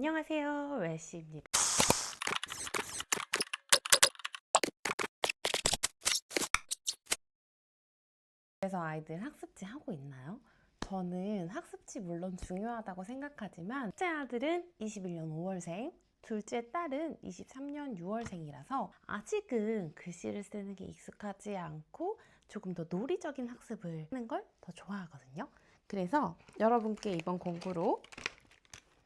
안녕하세요, 웰씨입니다. 그래서 아이들 학습지 하고 있나요? 저는 학습지 물론 중요하다고 생각하지만 첫째 아들은 21년 5월생, 둘째 딸은 23년 6월생이라서 아직은 글씨를 쓰는 게 익숙하지 않고 조금 더 논리적인 학습을 하는 걸 더 좋아하거든요. 그래서 여러분께 이번 공부로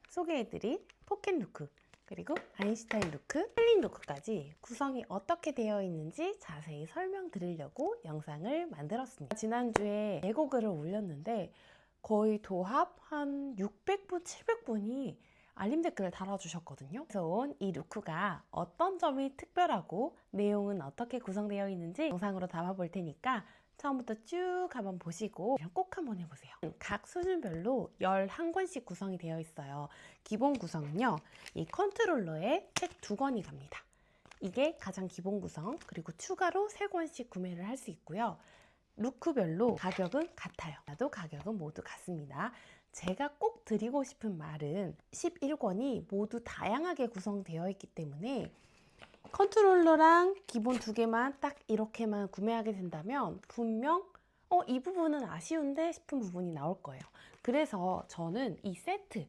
소개해드릴 포켓루크, 그리고 아인슈타인 루크, 클린 루크까지 구성이 어떻게 되어 있는지 자세히 설명드리려고 영상을 만들었습니다. 지난주에 예고글을 올렸는데 거의 도합 한 600분, 700분이 알림 댓글을 달아주셨거든요. 그래서 온 이 루크가 어떤 점이 특별하고 내용은 어떻게 구성되어 있는지 영상으로 담아볼 테니까 처음부터 쭉 한번 보시고 꼭 한번 해보세요. 각 수준별로 11권씩 구성이 되어 있어요. 기본 구성은요, 이 컨트롤러에 책 2권이 갑니다. 이게 가장 기본 구성, 그리고 추가로 3권씩 구매를 할 수 있고요. 루크별로 가격은 같아요. 나도 가격은 모두 같습니다. 제가 꼭 드리고 싶은 말은 11권이 모두 다양하게 구성되어 있기 때문에 컨트롤러랑 기본 2개만 딱 이렇게만 구매하게 된다면 분명 이 부분은 아쉬운데 싶은 부분이 나올 거예요. 그래서 저는 이 세트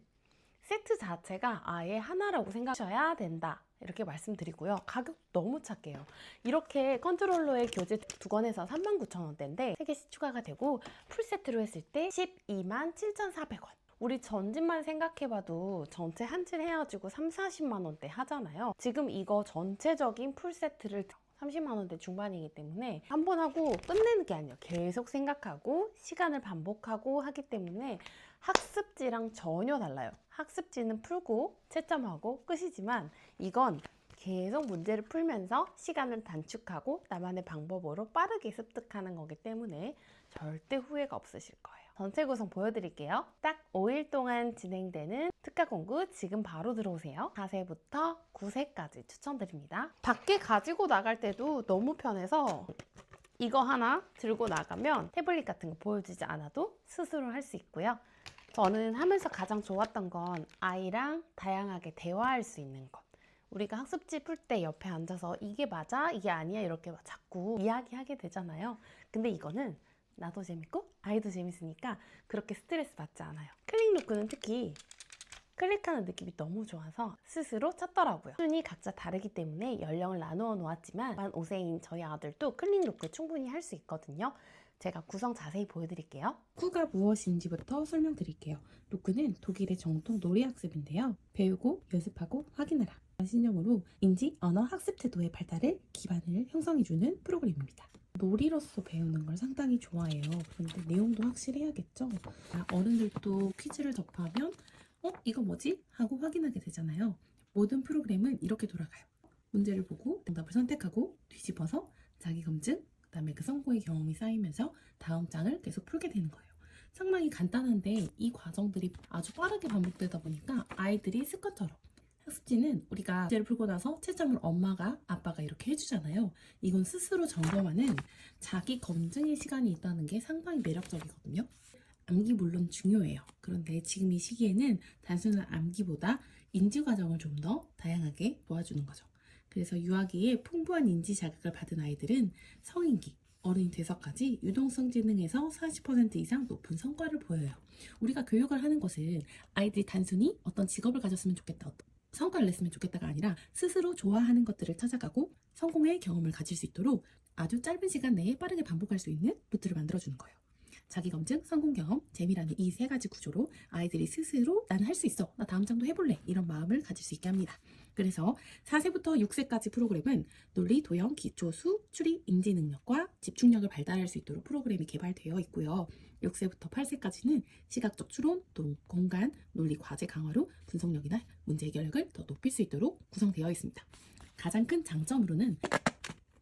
자체가 아예 하나라고 생각하셔야 된다, 이렇게 말씀드리고요. 가격 너무 착해요. 이렇게 컨트롤러의 교재 2권에서 39,000원대인데 3개씩 추가가 되고 풀세트로 했을 때 127,400원. 우리 전집만 생각해봐도 전체 한 칠 해가지고 30-40만 원대 하잖아요. 지금 이거 전체적인 풀세트를 30만 원대 중반이기 때문에 한 번 하고 끝내는 게 아니에요. 계속 생각하고 시간을 반복하고 하기 때문에 학습지랑 전혀 달라요. 학습지는 풀고 채점하고 끝이지만 이건 계속 문제를 풀면서 시간을 단축하고 나만의 방법으로 빠르게 습득하는 거기 때문에 절대 후회가 없으실 거예요. 전체 구성 보여드릴게요. 딱 5일 동안 진행되는 특가 공부 지금 바로 들어오세요. 4세부터 9세까지 추천드립니다. 밖에 가지고 나갈 때도 너무 편해서 이거 하나 들고 나가면 태블릿 같은 거 보여주지 않아도 스스로 할 수 있고요. 저는 하면서 가장 좋았던 건 아이랑 다양하게 대화할 수 있는 것. 우리가 학습지 풀 때 옆에 앉아서 이게 맞아? 이게 아니야? 이렇게 자꾸 이야기하게 되잖아요. 근데 이거는 나도 재밌고 아이도 재밌으니까 그렇게 스트레스 받지 않아요. 클릭 루크는 특히 클릭하는 느낌이 너무 좋아서 스스로 찾더라고요. 수준이 각자 다르기 때문에 연령을 나누어 놓았지만 만 5세인 저희 아들도 클릭 루크 충분히 할 수 있거든요. 제가 구성 자세히 보여드릴게요. 루크가 무엇인지부터 설명드릴게요. 루크는 독일의 정통 놀이학습인데요. 배우고 연습하고 확인하라 신념으로 인지 언어 학습 태도의 발달을 기반을 형성해주는 프로그램입니다. 놀이로서 배우는 걸 상당히 좋아해요. 그런데 내용도 확실해야겠죠? 어른들도 퀴즈를 접하면 이거 뭐지? 하고 확인하게 되잖아요. 모든 프로그램은 이렇게 돌아가요. 문제를 보고 정답을 선택하고 뒤집어서 자기 검증, 그다음에 그 성공의 경험이 쌓이면서 다음 장을 계속 풀게 되는 거예요. 상당히 간단한데 이 과정들이 아주 빠르게 반복되다 보니까 아이들이 습관처럼 학습지는 우리가 문제를 풀고 나서 채점을 엄마가 아빠가 이렇게 해주잖아요. 이건 스스로 점검하는 자기 검증의 시간이 있다는 게 상당히 매력적이거든요. 암기 물론 중요해요. 그런데 지금 이 시기에는 단순한 암기보다 인지 과정을 좀 더 다양하게 도와주는 거죠. 그래서 유아기에 풍부한 인지 자극을 받은 아이들은 성인기, 어른이 돼서까지 유동성 지능에서 40% 이상 높은 성과를 보여요. 우리가 교육을 하는 것은 아이들이 단순히 어떤 직업을 가졌으면 좋겠다, 성과를 냈으면 좋겠다가 아니라 스스로 좋아하는 것들을 찾아가고 성공의 경험을 가질 수 있도록 아주 짧은 시간 내에 빠르게 반복할 수 있는 루트를 만들어주는 거예요. 자기검증, 성공경험, 재미라는 이 3가지 구조로 아이들이 스스로 나는 할 수 있어, 나 다음 장도 해볼래, 이런 마음을 가질 수 있게 합니다. 그래서 4세부터 6세까지 프로그램은 논리, 도형, 기초, 수, 추리, 인지 능력과 집중력을 발달할 수 있도록 프로그램이 개발되어 있고요. 6세부터 8세까지는 시각적 추론, 또 공간, 논리, 과제 강화로 분석력이나 문제 해결력을 더 높일 수 있도록 구성되어 있습니다. 가장 큰 장점으로는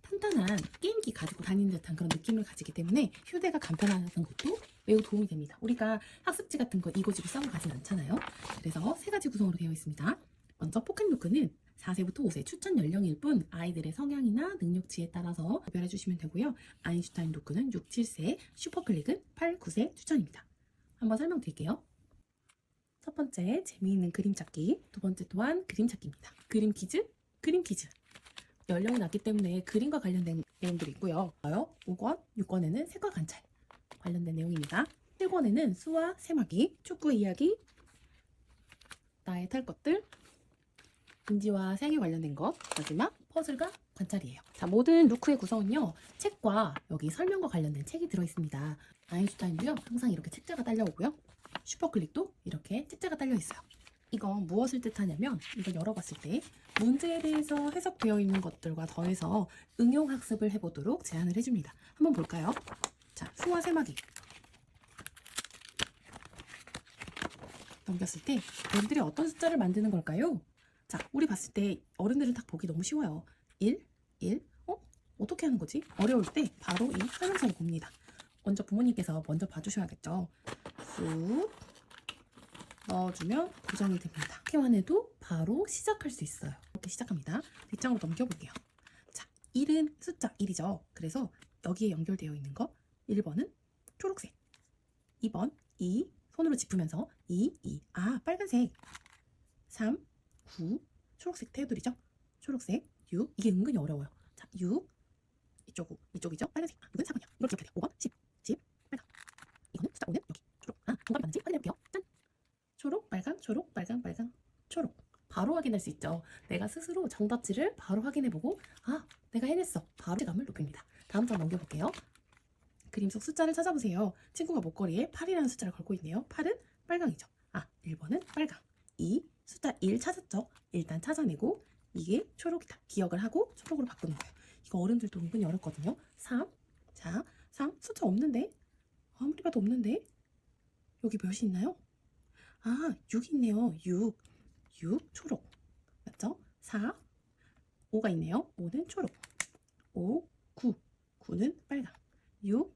탄탄한 게임기 가지고 다니는 듯한 그런 느낌을 가지기 때문에 휴대가 간편하다는 것도 매우 도움이 됩니다. 우리가 학습지 같은 거 이고지고 싸고 가진 않잖아요. 그래서 3가지 구성으로 되어 있습니다. 먼저 포켓루크는 4세부터 5세 추천 연령일 뿐 아이들의 성향이나 능력치에 따라서 구별해 주시면 되고요. 아인슈타인 루크는 6, 7세, 슈퍼클릭은 8, 9세 추천입니다. 한번 설명드릴게요. 첫 번째, 재미있는 그림 찾기. 두 번째 또한 그림 찾기입니다. 그림 퀴즈, 그림 퀴즈. 연령이 낮기 때문에 그림과 관련된 내용들이 있고요. 5권, 6권에는 색과 관찰 관련된 내용입니다. 7권에는 수와 세마기, 축구 이야기, 나의 탈 것들, 인지와 생에 관련된 것, 마지막 퍼즐과 관찰이에요. 자, 모든 루크의 구성은요, 책과 여기 설명과 관련된 책이 들어있습니다. 아인슈타인도요, 항상 이렇게 책자가 딸려오고요. 슈퍼클릭도 이렇게 책자가 딸려 있어요. 이건 무엇을 뜻하냐면, 이걸 열어봤을 때 문제에 대해서 해석되어 있는 것들과 더해서 응용학습을 해보도록 제안을 해줍니다. 한번 볼까요? 자, 수와 세마기 넘겼을 때 얘들이 어떤 숫자를 만드는 걸까요? 자, 우리 봤을 때 어른들은 딱 보기 너무 쉬워요. 1, 1, 어떻게 하는 거지? 어려울 때 바로 이 설명서를 봅니다. 먼저 부모님께서 먼저 봐주셔야겠죠. 쑥 넣어주면 고정이 됩니다. 이렇게만 해도 바로 시작할 수 있어요. 이렇게 시작합니다. 뒷장으로 넘겨볼게요. 자, 1은 숫자 1이죠. 그래서 여기에 연결되어 있는 거 1번은 초록색, 2번 2 손으로 짚으면서 2, 아, 빨간색, 3, 9 초록색 테두리죠. 초록색 6 이게 은근히 어려워요. 자, 6 이쪽이죠. 빨간색 6은 4번이야. 이걸 기억해야 돼요. 5번 10 빨강. 이거는 숫자 5는 여기 초록. 정답이 맞는지 확인해볼게요. 짠! 초록 빨강 초록 빨강 빨강 초록. 바로 확인할 수 있죠. 내가 스스로 정답지를 바로 확인해보고 아, 내가 해냈어. 바로 감을 높입니다. 다음 장 넘겨볼게요. 그림 속 숫자를 찾아보세요. 친구가 목걸이에 8이라는 숫자를 걸고 있네요. 8은 빨강이죠. 아, 1번은 빨강. 2, 숫자 1 찾았죠. 일단 찾아내고 이게 초록이다. 기억을 하고 초록으로 바꾸는 거예요. 이거 어른들도 은근히 어렵거든요. 3, 자, 3 숫자 없는데? 아무리 봐도 없는데? 여기 몇이 있나요? 아, 6 있네요. 6 초록. 맞죠? 4, 5가 있네요. 5는 초록. 5, 9는 빨강. 6,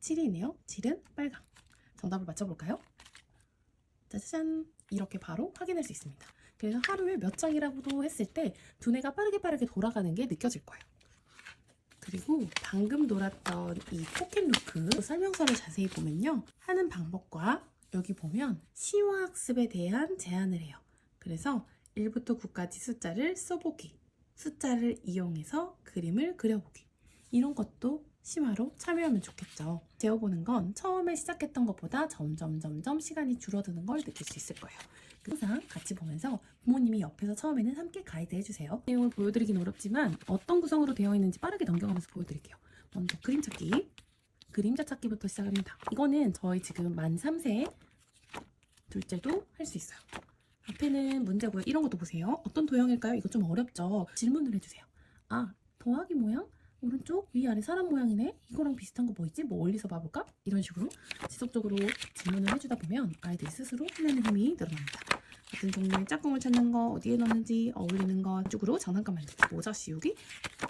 7이 있네요. 7은 빨강. 정답을 맞춰볼까요? 짜자잔! 이렇게 바로 확인할 수 있습니다. 그래서 하루에 몇 장이라고도 했을 때 두뇌가 빠르게 돌아가는 게 느껴질 거예요. 그리고 방금 놀았던 이 포켓루크 설명서를 자세히 보면요. 하는 방법과 여기 보면 시화학습에 대한 제안을 해요. 그래서 1부터 9까지 숫자를 써보기, 숫자를 이용해서 그림을 그려보기, 이런 것도 심화로 참여하면 좋겠죠. 재워보는 건 처음에 시작했던 것보다 점점 시간이 줄어드는 걸 느낄 수 있을 거예요. 항상 같이 보면서 부모님이 옆에서 처음에는 함께 가이드 해주세요. 내용을 보여드리긴 어렵지만 어떤 구성으로 되어 있는지 빠르게 넘겨가면서 보여드릴게요. 먼저 그림 찾기, 그림자 찾기부터 시작합니다. 이거는 저희 지금 만 3세 둘째도 할 수 있어요. 앞에는 문제고요. 이런 것도 보세요. 어떤 도형일까요? 이거 좀 어렵죠? 질문을 해주세요. 아, 더하기 모양? 오른쪽 위아래 사람 모양이네. 이거랑 비슷한 거 뭐 있지? 뭐 멀리서 봐볼까? 이런 식으로 지속적으로 질문을 해주다 보면 아이들이 스스로 해내는 힘이 늘어납니다. 같은 종류의 짝꿍을 찾는 거, 어디에 넣는지, 어울리는 거, 쪽으로 장난감 만들기, 모자 씌우기.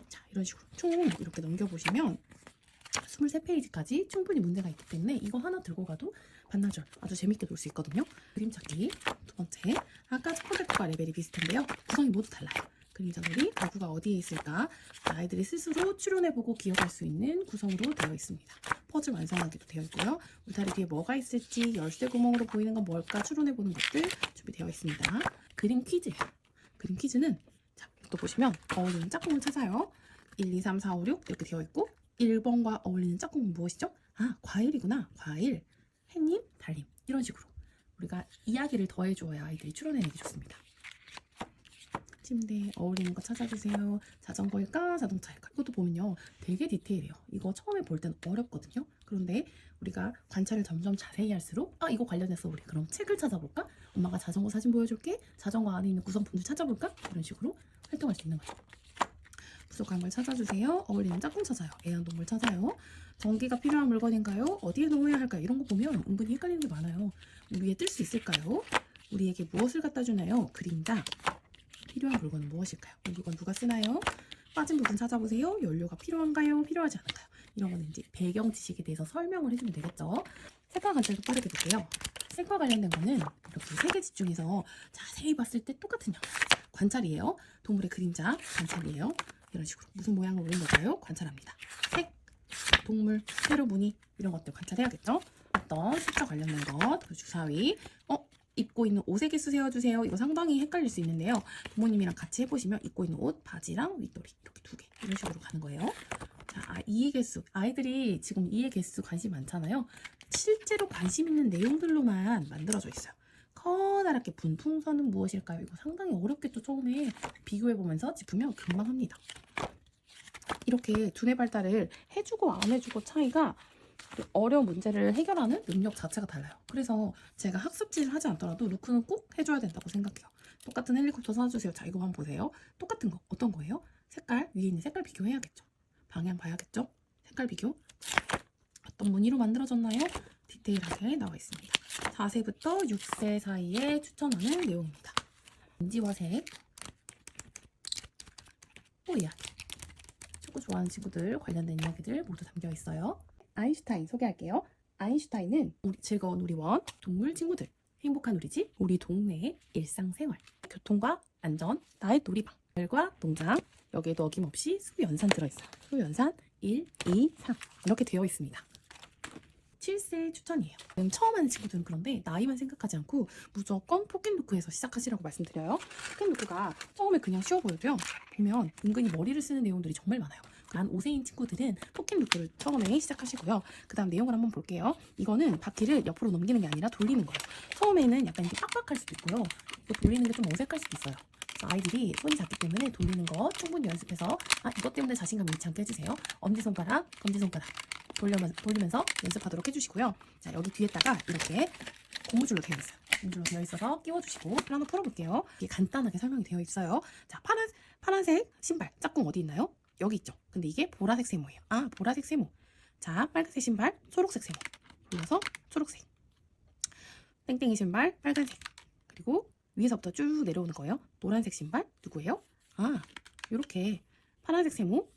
자, 이런 식으로 총 이렇게 넘겨보시면 23페이지까지 충분히 문제가 있기 때문에 이거 하나 들고 가도 반나절 아주 재밌게 놀 수 있거든요. 그림 찾기 두 번째, 아까 첫 번째 거와 레벨이 비슷한데요. 구성이 모두 달라요. 그림자 놀이, 도구가 어디에 있을까? 아이들이 스스로 추론해보고 기억할 수 있는 구성으로 되어 있습니다. 퍼즐 완성하기도 되어 있고요. 울타리 뒤에 뭐가 있을지, 열쇠 구멍으로 보이는 건 뭘까 추론해보는 것들 준비되어 있습니다. 그림 퀴즈예요. 그림 퀴즈는 자, 또 보시면 어울리는 짝꿍을 찾아요. 1, 2, 3, 4, 5, 6 이렇게 되어 있고 1번과 어울리는 짝꿍은 무엇이죠? 아, 과일이구나. 과일, 햇님, 달님 이런 식으로 우리가 이야기를 더해줘야 아이들이 추론해내기 좋습니다. 침대에 어울리는 거 찾아주세요. 자전거일까 자동차일까? 이것도 보면요 되게 디테일해요. 이거 처음에 볼 때는 어렵거든요. 그런데 우리가 관찰을 점점 자세히 할수록 아, 이거 관련해서 우리 그럼 책을 찾아볼까? 엄마가 자전거 사진 보여줄게. 자전거 안에 있는 구성품들 찾아볼까? 이런 식으로 활동할 수 있는 거죠. 부족한 걸 찾아주세요. 어울리는 짝꿍 찾아요. 애완동물 찾아요. 전기가 필요한 물건인가요? 어디에 놓아야 할까요? 이런 거 보면 은근히 헷갈리는 게 많아요. 위에 뜰 수 있을까요? 우리에게 무엇을 갖다 주나요? 그림자. 필요한 물건은 무엇일까요? 이 물건 누가 쓰나요? 빠진 부분 찾아보세요. 연료가 필요한가요? 필요하지 않은가요? 이런 거는 이제 배경 지식에 대해서 설명을 해주면 되겠죠. 색과 관찰도 빠르게 볼게요. 색과 관련된 거는 이렇게 색에 집중해서 자세히 봤을 때 똑같은 형. 관찰이에요. 동물의 그림자 관찰이에요. 이런 식으로 무슨 모양을 올린 걸까요? 관찰합니다. 색, 동물, 세로 무늬 이런 것들 관찰해야겠죠. 어떤 숫자 관련된 것, 그 주사위, 입고 있는 옷의 개수 세어주세요. 이거 상당히 헷갈릴 수 있는데요. 부모님이랑 같이 해보시면 입고 있는 옷, 바지랑 윗도리 이렇게 2개 이런 식으로 가는 거예요. 자, 이해 개수. 아이들이 지금 이해 개수 관심 많잖아요. 실제로 관심 있는 내용들로만 만들어져 있어요. 커다랗게 분풍선은 무엇일까요? 이거 상당히 어렵겠죠. 처음에 비교해보면서 짚으면 금방 합니다. 이렇게 두뇌 발달을 해주고 안 해주고 차이가 어려운 문제를 해결하는 능력 자체가 달라요. 그래서 제가 학습지를 하지 않더라도 루크는 꼭 해줘야 된다고 생각해요. 똑같은 헬리콥터 사주세요. 자, 이거 한번 보세요. 똑같은 거 어떤 거예요? 색깔 위에 있는 색깔 비교해야겠죠. 방향 봐야겠죠. 색깔 비교. 어떤 무늬로 만들어졌나요? 디테일하게 나와 있습니다. 4세부터 6세 사이에 추천하는 내용입니다. 인지와 색, 또 이야기. 축구 좋아하는 친구들 관련된 이야기들 모두 담겨 있어요. 아인슈타인 소개할게요. 아인슈타인은 우리 즐거운 우리 원, 동물 친구들, 행복한 우리 집, 우리 동네의 일상생활, 교통과 안전, 나의 놀이방, 별과 농장, 여기에도 어김없이 수연산 들어있어요. 수연산 1, 2, 3 이렇게 되어 있습니다. 7세 추천이에요. 처음 하는 친구들은 그런데 나이만 생각하지 않고 무조건 포켓루크에서 시작하시라고 말씀드려요. 포켓루크가 처음에 그냥 쉬워 보여도요. 보면 은근히 머리를 쓰는 내용들이 정말 많아요. 한 5세인 친구들은 포켓루크를 처음에 시작하시고요. 그 다음 내용을 한번 볼게요. 이거는 바퀴를 옆으로 넘기는 게 아니라 돌리는 거예요. 처음에는 약간 이렇게 빡빡할 수도 있고요. 또 돌리는 게 좀 어색할 수도 있어요. 아이들이 손이 작기 때문에 돌리는 거 충분히 연습해서 이것 때문에 자신감 잃지 않게 해주세요. 엄지손가락, 검지손가락 돌리면서 연습하도록 해주시고요. 자, 여기 뒤에다가 이렇게 고무줄로 되어 있어요. 고무줄로 되어 있어서 끼워주시고 하나 풀어볼게요. 이게 간단하게 설명이 되어 있어요. 자, 파란색 신발 짝꿍 어디 있나요? 여기 있죠. 근데 이게 보라색 세모예요. 보라색 세모. 자, 빨간색 신발, 초록색 세모. 돌려서 초록색. 땡땡이 신발, 빨간색. 그리고 위에서부터 쭉 내려오는 거예요. 노란색 신발 누구예요? 요렇게 파란색 세모,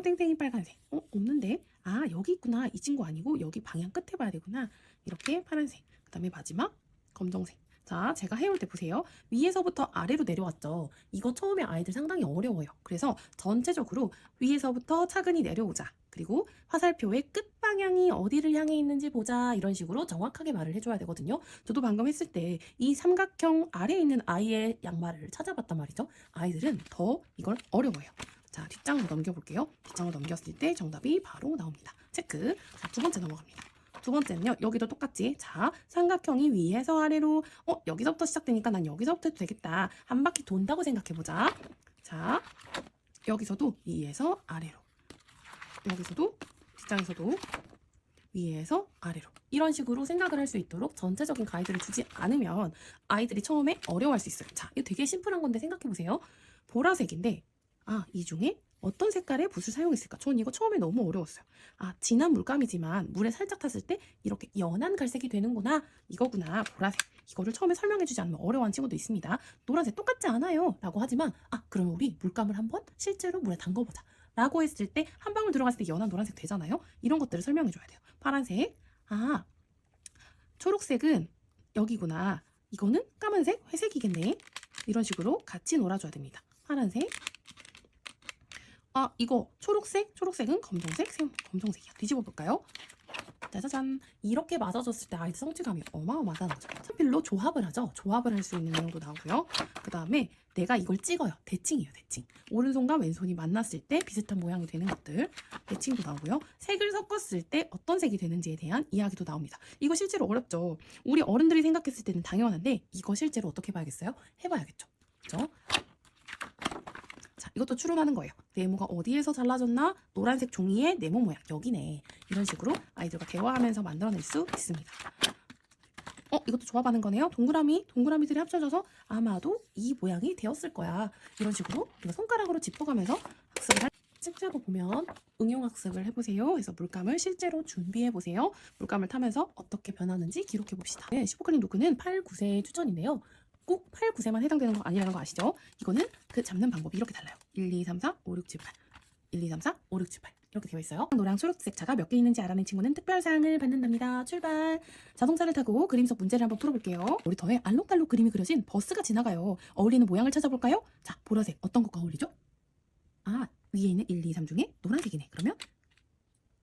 땡땡이 빨간색. 없는데? 여기 있구나. 이 친구 아니고 여기 방향 끝에 봐야 되구나. 이렇게 파란색. 그 다음에 마지막 검정색. 자, 제가 해올 때 보세요. 위에서부터 아래로 내려왔죠. 이거 처음에 아이들 상당히 어려워요. 그래서 전체적으로 위에서부터 차근히 내려오자. 그리고 화살표의 끝방향이 어디를 향해 있는지 보자. 이런 식으로 정확하게 말을 해줘야 되거든요. 저도 방금 했을 때 이 삼각형 아래에 있는 아이의 양말을 찾아봤단 말이죠. 아이들은 더 이걸 어려워해요. 자, 뒷장으로 넘겨볼게요. 뒷장으로 넘겼을 때 정답이 바로 나옵니다. 체크. 자, 두 번째 넘어갑니다. 두 번째는요. 여기도 똑같지. 자, 삼각형이 위에서 아래로 여기서부터 시작되니까 난 여기서부터 해도 되겠다. 한 바퀴 돈다고 생각해보자. 자, 여기서도 위에서 아래로. 여기서도 뒷장에서도 위에서 아래로. 이런 식으로 생각을 할 수 있도록 전체적인 가이드를 주지 않으면 아이들이 처음에 어려워할 수 있어요. 자, 이거 되게 심플한 건데 생각해보세요. 보라색인데 이 중에 어떤 색깔의 붓을 사용했을까? 전 이거 처음에 너무 어려웠어요. 진한 물감이지만 물에 살짝 탔을 때 이렇게 연한 갈색이 되는구나. 이거구나. 보라색. 이거를 처음에 설명해주지 않으면 어려워하는 친구도 있습니다. 노란색 똑같지 않아요. 라고 하지만 그러면 우리 물감을 한번 실제로 물에 담궈보자. 라고 했을 때 한 방울 들어갔을 때 연한 노란색 되잖아요. 이런 것들을 설명해줘야 돼요. 파란색. 초록색은 여기구나. 이거는 까만색, 회색이겠네. 이런 식으로 같이 놀아줘야 됩니다. 파란색. 이거 초록색은 검정색, 검정색이야. 뒤집어 볼까요? 짜자잔. 이렇게 맞아줬을 때 아이들 성취감이 어마어마하다는 거죠. 연필로 조합을 하죠. 조합을 할 수 있는 내용도 나오고요. 그 다음에 내가 이걸 찍어요. 대칭이에요. 대칭. 오른손과 왼손이 만났을 때 비슷한 모양이 되는 것들. 대칭도 나오고요. 색을 섞었을 때 어떤 색이 되는지에 대한 이야기도 나옵니다. 이거 실제로 어렵죠. 우리 어른들이 생각했을 때는 당연한데 이거 실제로 어떻게 봐야겠어요? 해봐야겠죠. 그렇죠? 자, 이것도 추론하는 거예요. 네모가 어디에서 잘라졌나? 노란색 종이의 네모 모양. 여기네. 이런 식으로 아이들과 대화하면서 만들어낼 수 있습니다. 이것도 조합하는 거네요. 동그라미들이 합쳐져서 아마도 이 모양이 되었을 거야. 이런 식으로 우리가 손가락으로 짚어가면서 학습을 할 실제로 보면 응용학습을 해보세요. 그래서 물감을 실제로 준비해보세요. 물감을 타면서 어떻게 변하는지 기록해봅시다. 네, 슈퍼클린 루크는 8, 9세 추천인데요. 꼭 8, 9세만 해당되는 거 아니라는 거 아시죠? 이거는 그 잡는 방법이 이렇게 달라요. 1, 2, 3, 4, 5, 6, 7, 8 1, 2, 3, 4, 5, 6, 7, 8 이렇게 되어 있어요. 노랑 초록색 차가 몇 개 있는지 알아낸 친구는 특별상을 받는답니다. 출발! 자동차를 타고 그림 속 문제를 한번 풀어볼게요. 놀이터에 알록달록 그림이 그려진 버스가 지나가요. 어울리는 모양을 찾아볼까요? 자, 보라색 어떤 것과 어울리죠? 위에 있는 1, 2, 3 중에 노란색이네. 그러면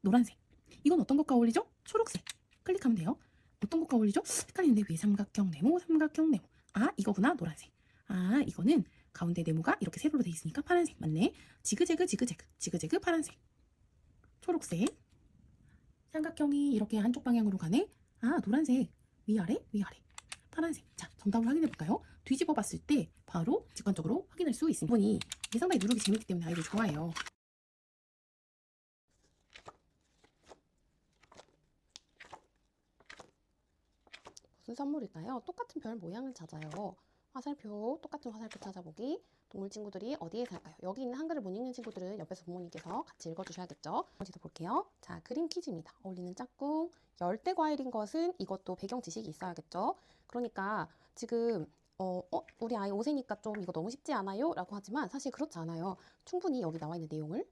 노란색. 이건 어떤 것과 어울리죠? 초록색. 클릭하면 돼요. 어떤 것과 어울리죠? 헷갈리는데 왜 삼각형 네모, 삼각형 네모. 아, 이거구나. 노란색. 아, 이거는 가운데 네모가 이렇게 세로로 돼 있으니까 파란색. 맞네. 지그재그, 지그재그, 지그재그 파란색. 초록색. 삼각형이 이렇게 한쪽 방향으로 가네. 아, 노란색. 위아래, 위아래. 파란색. 자, 정답을 확인해 볼까요? 뒤집어 봤을 때 바로 직관적으로 확인할 수 있습니다. 이분이 이게 상당히 누르기 재밌기 때문에 아이들이 좋아해요. 무슨 선물일까요? 똑같은 별 모양을 찾아요. 화살표, 똑같은 화살표 찾아보기. 동물 친구들이 어디에 살까요? 여기 있는 한글을 못 읽는 친구들은 옆에서 부모님께서 같이 읽어주셔야겠죠. 먼저 볼게요. 자, 그림 퀴즈입니다. 어울리는 짝꿍. 열대 과일인 것은 이것도 배경 지식이 있어야겠죠. 그러니까 지금 우리 아이 5세니까 좀 이거 너무 쉽지 않아요? 라고 하지만 사실 그렇지 않아요. 충분히 여기 나와 있는 내용을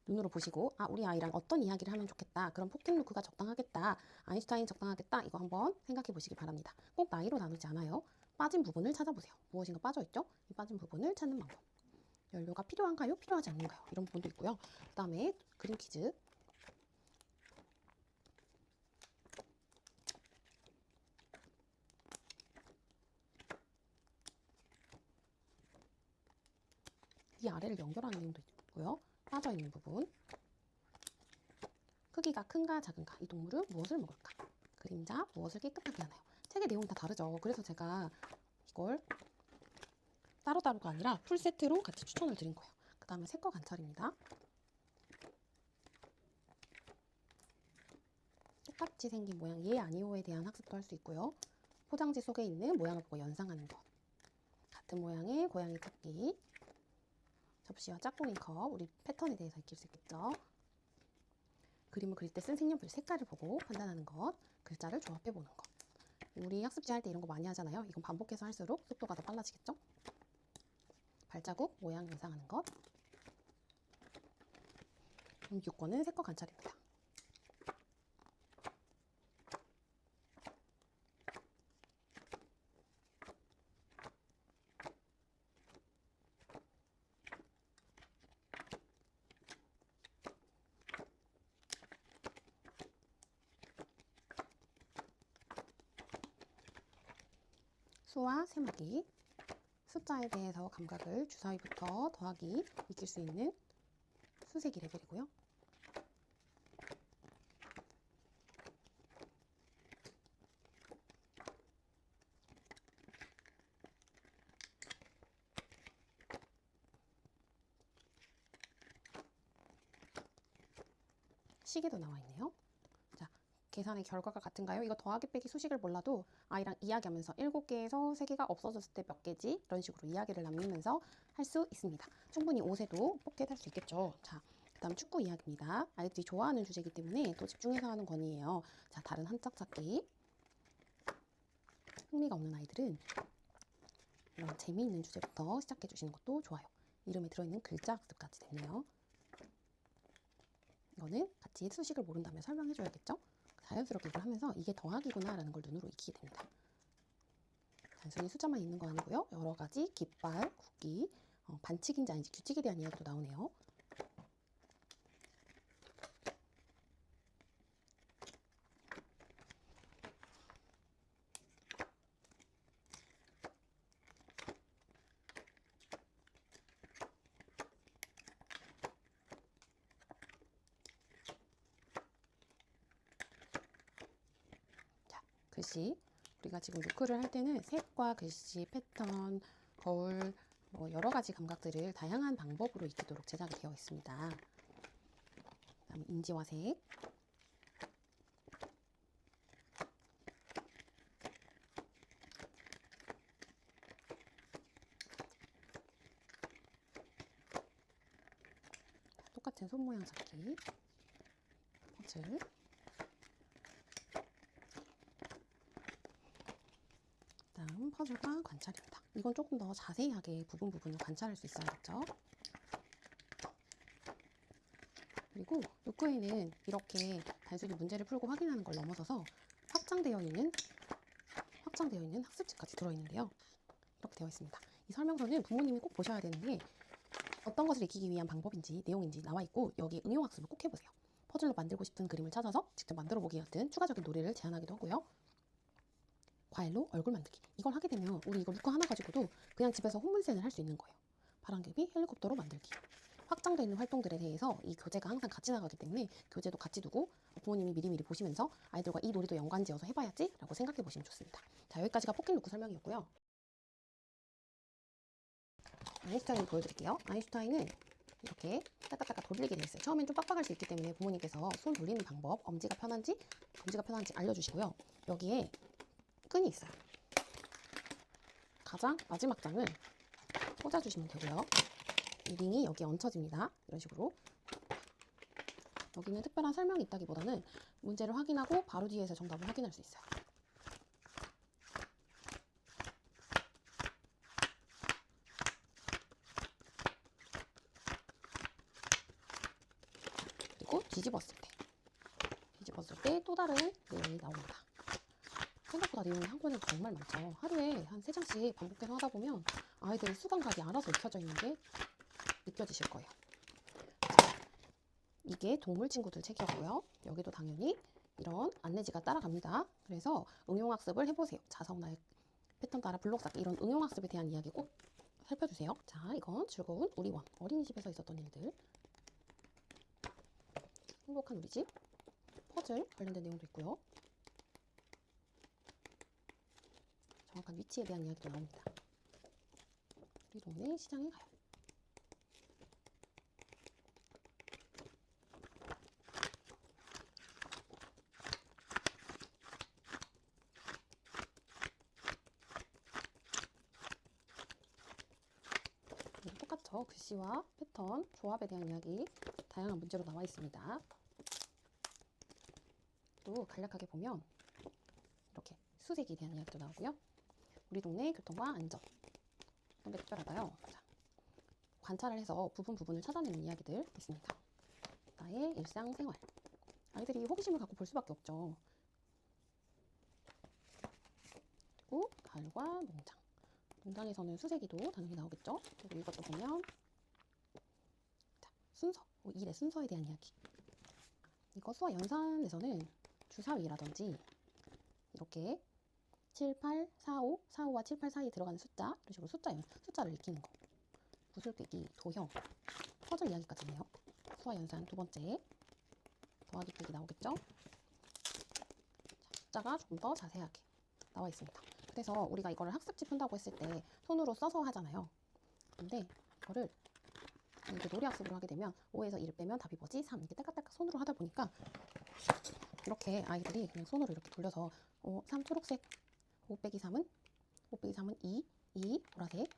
눈으로 보시고 우리 아이랑 어떤 이야기를 하면 좋겠다. 그럼 포켓루크가 적당하겠다. 아인슈타인 적당하겠다. 이거 한번 생각해 보시기 바랍니다. 꼭 나이로 나누지 않아요. 빠진 부분을 찾아보세요. 무엇인가 빠져있죠? 이 빠진 부분을 찾는 방법. 연료가 필요한가요? 필요하지 않는가요? 이런 부분도 있고요. 그 다음에 그림 퀴즈. 이 아래를 연결하는 내용도 있고요. 빠져있는 부분. 크기가 큰가 작은가? 이 동물은 무엇을 먹을까? 그림자 무엇을 깨끗하게 하나요? 책의 내용이 다 다르죠. 그래서 제가 이걸 따로따로가 아니라 풀세트로 같이 추천을 드린 거예요. 그 다음에 색과 관찰입니다. 똑같이 생긴 모양 예 아니오에 대한 학습도 할 수 있고요. 포장지 속에 있는 모양을 보고 연상하는 것. 같은 모양의 고양이 찾기. 접시와 짝꿍이 컵. 우리 패턴에 대해서 익힐 수 있겠죠. 그림을 그릴 때 쓴 색연필 색깔을 보고 판단하는 것. 글자를 조합해 보는 것. 우리 학습지 할 때 이런 거 많이 하잖아요. 이건 반복해서 할수록 속도가 더 빨라지겠죠. 발자국, 모양 연상하는 것. 6번은 색과 관찰입니다. 수와 세마기. 숫자에 대해서 감각을 주사위부터 더하기 익힐 수 있는 수세기 레벨이고요. 시계도 나와 있네요. 자, 계산의 결과가 같은가요? 이거 더하기 빼기 수식을 몰라도 아이랑 이야기하면서 7개에서 3개가 없어졌을 때 몇 개지? 이런 식으로 이야기를 나누면서 할 수 있습니다. 충분히 5세도 포켓 할 수 있겠죠. 자, 그 다음 축구 이야기입니다. 아이들이 좋아하는 주제이기 때문에 또 집중해서 하는 권이에요. 자, 다른 한 짝 찾기. 흥미가 없는 아이들은 이런 재미있는 주제부터 시작해 주시는 것도 좋아요. 이름에 들어있는 글자 학습까지 됐네요. 이거는 같이 수식을 모른다면 설명해 줘야겠죠? 자연스럽게 이걸 하면서 이게 더하기구나 라는 걸 눈으로 익히게 됩니다. 단순히 숫자만 있는 거 아니고요. 여러 가지 깃발, 국기, 반칙인지 아닌지 규칙에 대한 이야기도 나오네요. 자, 글씨. 우리가 지금 루크를 할 때는 색과 글씨, 패턴, 거울, 여러 가지 감각들을 다양한 방법으로 익히도록 제작이 되어 있습니다. 그다음에 인지와 색. 똑같은 손 모양 찾기. 퍼즐. 다음 퍼즐과 관찰입니다. 이건 조금 더 자세하게 부분을 관찰할 수 있어야겠죠. 그리고 루크에는 이렇게 단순히 문제를 풀고 확인하는 걸 넘어서서 확장되어 있는 학습지까지 들어있는데요. 이렇게 되어 있습니다. 이 설명서는 부모님이 꼭 보셔야 되는 게 어떤 것을 익히기 위한 방법인지 내용인지 나와 있고 여기 응용학습을 꼭 해보세요. 퍼즐로 만들고 싶은 그림을 찾아서 직접 만들어 보기 같은 추가적인 놀이를 제안하기도 하고요. 과일로 얼굴 만들기. 이걸 하게 되면 우리 이거 루커 하나 가지고도 그냥 집에서 홈물센을 할 수 있는 거예요. 바람개비 헬리콥터로 만들기. 확장되어 있는 활동들에 대해서 이 교재가 항상 같이 나가기 때문에 교재도 같이 두고 부모님이 미리미리 보시면서 아이들과 이 놀이도 연관지어서 해봐야지 라고 생각해 보시면 좋습니다. 자, 여기까지가 포켓 루커 설명이었고요. 아인슈타인을 보여드릴게요. 아인슈타인은 이렇게 따까따까 돌리게 되어 있어요. 처음엔 좀 빡빡할 수 있기 때문에 부모님께서 손 돌리는 방법, 엄지가 편한지 검지가 편한지 알려주시고요. 여기에 끈이 있어요. 가장 마지막 장을 꽂아주시면 되고요. 이 링이 여기에 얹혀집니다. 이런 식으로. 여기는 특별한 설명이 있다기보다는 문제를 확인하고 바로 뒤에서 정답을 확인할 수 있어요. 그리고 뒤집었을 때 또 다른 내용이 나옵니다. 생각보다 내용이 한 권에 정말 많죠. 하루에 한 3장씩 반복해서 하다 보면 아이들의 수감각이 알아서 익혀져 있는 게 느껴지실 거예요. 자, 이게 동물 친구들 책이었고요. 여기도 당연히 이런 안내지가 따라갑니다. 그래서 응용학습을 해보세요. 자성나의 패턴 따라 블록 쌓기, 이런 응용학습에 대한 이야기 꼭 살펴주세요. 자, 이건 즐거운 우리원, 어린이집에서 있었던 일들, 행복한 우리집, 퍼즐 관련된 내용도 있고요. 정확한 위치에 대한 이야기도 나옵니다. 우리 동네 시장에 가요. 똑같죠. 글씨와 패턴, 조합에 대한 이야기 다양한 문제로 나와 있습니다. 또 간략하게 보면 이렇게 수색에 대한 이야기도 나오고요. 우리 동네 교통과 안전, 어떤 게 특별하다요? 자, 관찰을 해서 부분을 찾아내는 이야기들 있습니다. 나의 일상생활. 아이들이 호기심을 갖고 볼 수밖에 없죠. 그리고 가을과 농장. 농장에서는 수세기도 당연히 나오겠죠. 그리고 이것도 보면 자, 순서, 일의 순서에 대한 이야기. 이거 수화 연산에서는 주사위라든지 이렇게 7, 8, 4, 5, 4, 5와 7, 8 사이에 들어가는 숫자, 이런 식으로 숫자를 익히는 거. 구슬깨기, 도형, 퍼즐 이야기까지 있네요. 수화 연산 두 번째, 더하기 빼기 나오겠죠? 자, 숫자가 조금 더 자세하게 나와 있습니다. 그래서 우리가 이거를 학습지 푼다고 했을 때 손으로 써서 하잖아요. 근데 이거를 이렇게 놀이 학습으로 하게 되면 5에서 1을 빼면 답이 뭐지? 3. 이렇게 따깍따깍 손으로 하다 보니까 이렇게 아이들이 그냥 손으로 이렇게 돌려서 3 초록색, 5 빼기 3은 2 보라색,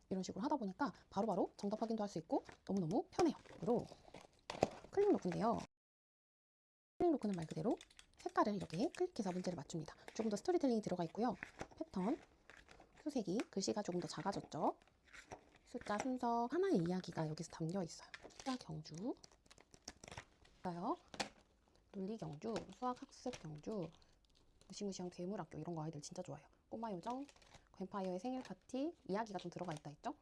이런 식으로 하다 보니까 바로바로 정답 확인도 할 수 있고 너무너무 편해요. 그리고 클릭 로크인데요. 클릭 로크는 말 그대로 색깔을 이렇게 클릭해서 문제를 맞춥니다. 조금 더 스토리텔링이 들어가 있고요. 패턴, 수색이, 글씨가 조금 더 작아졌죠. 숫자 순서, 하나의 이야기가 여기서 담겨 있어요. 숫자 경주, 논리 경주, 수학 학습 경주, 무시무시한 괴물 학교, 이런 거 아이들 진짜 좋아해요. 꼬마 요정, 뱀파이어의 생일 파티, 이야기가 좀 들어가 있다 했죠.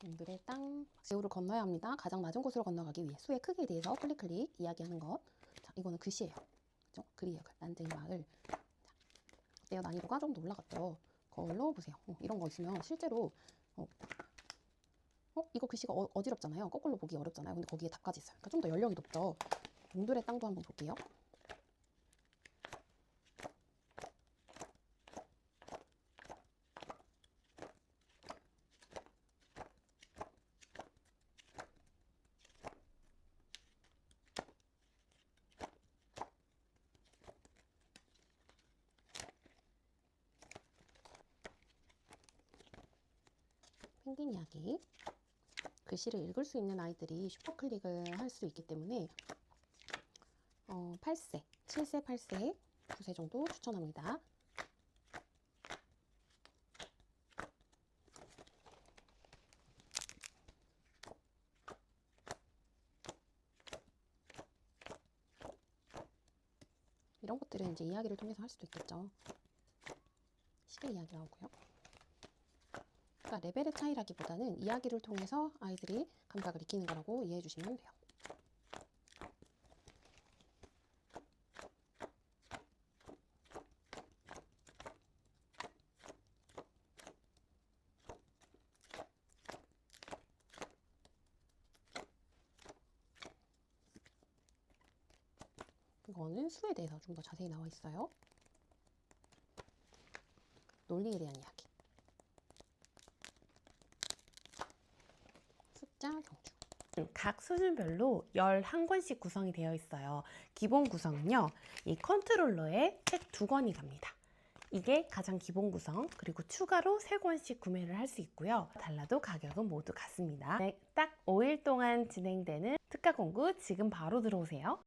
놈들의 땅, 지구를 건너야 합니다. 가장 낮은 곳으로 건너가기 위해 수의 크기에 대해서 클릭 이야기하는 것. 자, 이거는 글씨예요. 그죠? 글이에요. 난쟁이 마을. 자, 어때요? 난이도가 좀 더 올라갔죠. 거울로 보세요. 이런 거 있으면 실제로 이거 글씨가 어지럽잖아요. 거꾸로 보기 어렵잖아요. 근데 거기에 답까지 있어요. 그러니까 좀 더 연령이 높죠. 놈들의 땅도 한번 볼게요. 펭귄 이야기. 글씨를 읽을 수 있는 아이들이 슈퍼클릭을 할 수 있기 때문에 8세, 7세, 8세, 9세 정도 추천합니다. 이런 것들은 이제 이야기를 통해서 할 수도 있겠죠. 시계 이야기 나오고요. 그러니까 레벨의 차이라기보다는 이야기를 통해서 아이들이 감각을 익히는 거라고 이해해 주시면 돼요. 이거는 수에 대해서 좀 더 자세히 나와 있어요. 논리에 대한 이야기. 숫자, 경주. 각 수준별로 11권씩 구성이 되어 있어요. 기본 구성은요, 이 컨트롤러에 책 2권이 갑니다. 이게 가장 기본 구성, 그리고 추가로 3권씩 구매를 할 수 있고요. 달라도 가격은 모두 같습니다. 네, 딱 5일 동안 진행되는 특가 공구 지금 바로 들어오세요.